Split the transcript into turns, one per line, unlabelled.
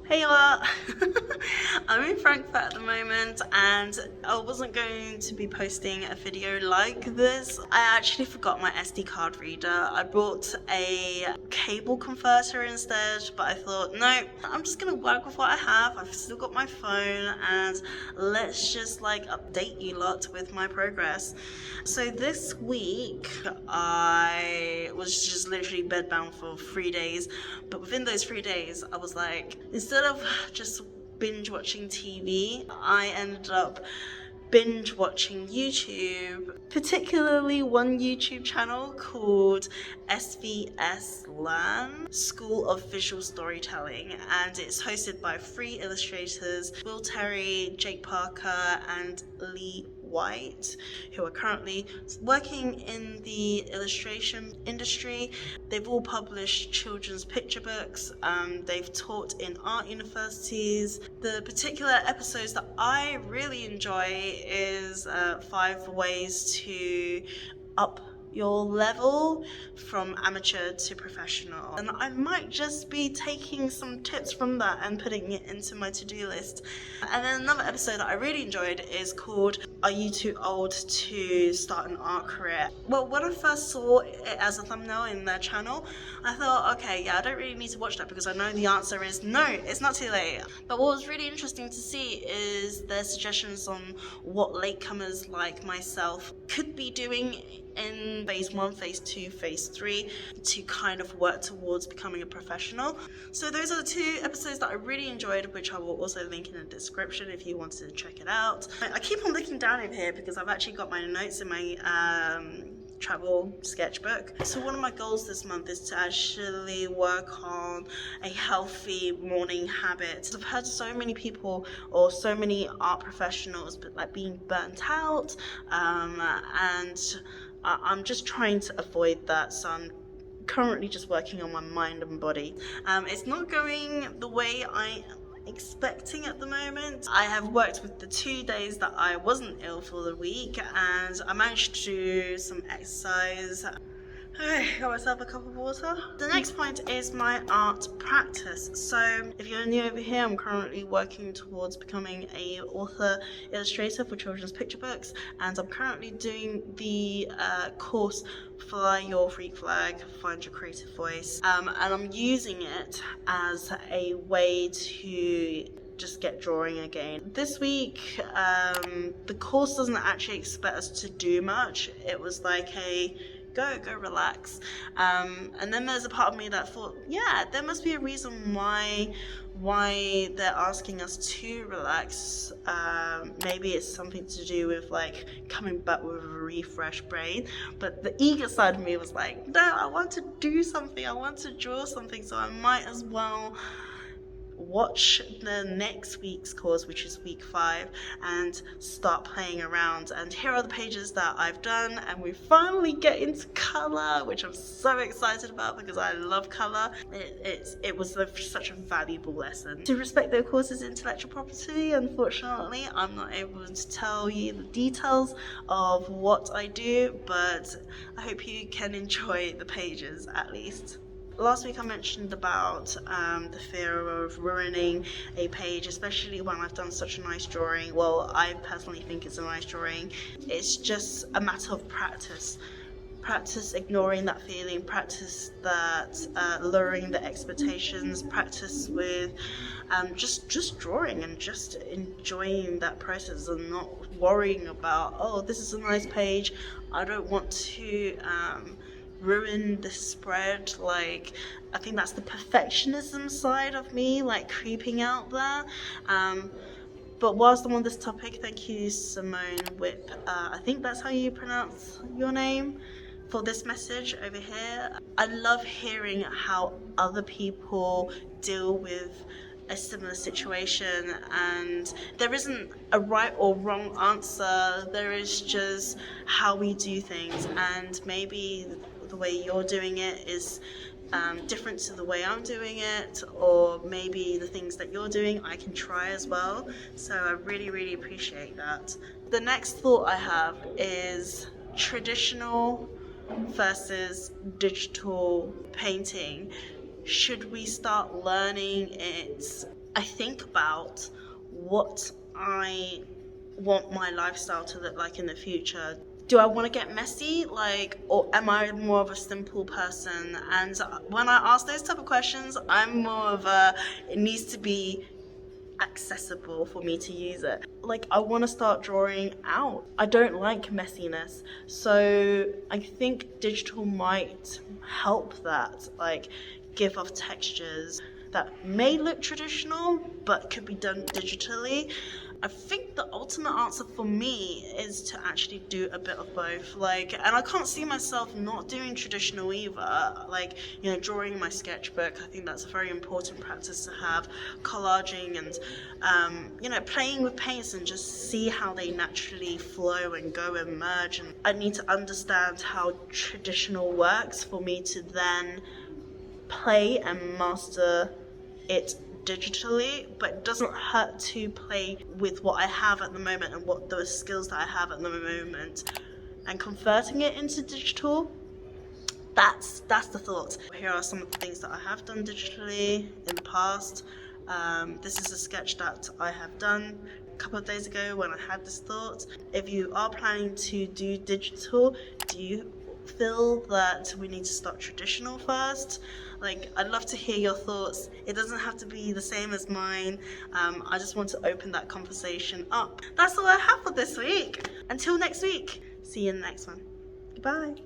Hey lot! I'm in Frankfurt at the moment and I wasn't going to be posting a video like this. I actually forgot my SD card reader. I brought a cable converter instead, but I thought, no, I'm just gonna work with what I have. I've still got my phone and let's just update you lot with my progress. So this week I was just literally bedbound for 3 days, but within those 3 days I was like, instead of just binge watching TV, I ended up binge watching YouTube, particularly one YouTube channel called SVS Learn School of Visual Storytelling, and it's hosted by 3 illustrators, Will Terry, Jake Parker and Lee White, who are currently working in the illustration industry. They've all published children's picture books, they've taught in art universities. The particular episodes that I really enjoy is 5 ways to up your level from amateur to professional, and I might just be taking some tips from that and putting it into my to-do list. And then another episode that I really enjoyed is called Are You Too Old to Start an Art Career? Well, when I first saw it as a thumbnail in their channel, I thought, okay, yeah, I don't really need to watch that because I know the answer is no, it's not too late. But what was really interesting to see is their suggestions on what latecomers like myself could be doing in phase 1, phase 2, phase 3 to kind of work towards becoming a professional. So those are the 2 episodes that I really enjoyed, which I will also link in the description if you wanted to check it out. I keep on looking down in here because I've actually got my notes in my travel sketchbook. So one of my goals this month is to actually work on a healthy morning habit. I've heard so many people or so many art professionals being burnt out, and I'm just trying to avoid that, so I'm currently just working on my mind and body. It's not going the way I expecting at the moment. I have worked with the 2 days that I wasn't ill for the week, and I managed to do some exercise. Got myself a cup of water. The next point is my art practice. So if you're new over here, I'm currently working towards becoming a author illustrator for children's picture books, and I'm currently doing the course Fly Your Freak Flag, Find Your Creative Voice, and I'm using it as a way to just get drawing again. This week, the course doesn't actually expect us to do much. It was like a go relax, and then there's a part of me that thought, yeah, there must be a reason why they're asking us to relax. Maybe it's something to do with coming back with a refreshed brain, but the eager side of me was like, no, I want to do something, I want to draw something, so I might as well watch the next week's course, which is week 5, and start playing around. And here are the pages that I've done, and we finally get into color, which I'm so excited about because I love color. It was such a valuable lesson. To respect their course's intellectual property, unfortunately I'm not able to tell you the details of what I do, but I hope you can enjoy the pages at least. Last week I mentioned about the fear of ruining a page, especially when I've done such a nice drawing. Well, I personally think it's a nice drawing. It's just a matter of practice. Practice ignoring that feeling, practice that lowering the expectations, practice with just drawing and just enjoying that process and not worrying about, oh, this is a nice page, I don't want to ruin the spread. I think that's the perfectionism side of me creeping out there. But whilst I'm on this topic, thank you Simone Whip, I think that's how you pronounce your name, for this message over here. I love hearing how other people deal with a similar situation, and there isn't a right or wrong answer, there is just how we do things, and maybe the way you're doing it is different to the way I'm doing it, or maybe the things that you're doing I can try as well, so I really appreciate that. The next thought I have is traditional versus digital painting. Should we start learning it I think about what I want my lifestyle to look like in the future. Do I want to get messy, or am I more of a simple person? And when I ask those type of questions, I'm more of it needs to be accessible for me to use it. I want to start drawing out. I don't like messiness, so I think digital might help that, give off textures that may look traditional but could be done digitally. I think the ultimate answer for me is to actually do a bit of both. And I can't see myself not doing traditional either. Drawing my sketchbook, I think that's a very important practice to have. Collaging and, playing with paints and just see how they naturally flow and go and merge. And I need to understand how traditional works for me to then play and master it digitally, but it doesn't hurt to play with what I have at the moment and what the skills that I have at the moment and converting it into digital. That's the thought. Here are some of the things that I have done digitally in the past. This is a sketch that I have done a couple of days ago when I had this thought. If you are planning to do digital, do you feel that we need to start traditional first? I'd love to hear your thoughts. It doesn't have to be the same as mine. I just want to open that conversation up. That's all I have for this week. Until next week, see you in the next one. Goodbye.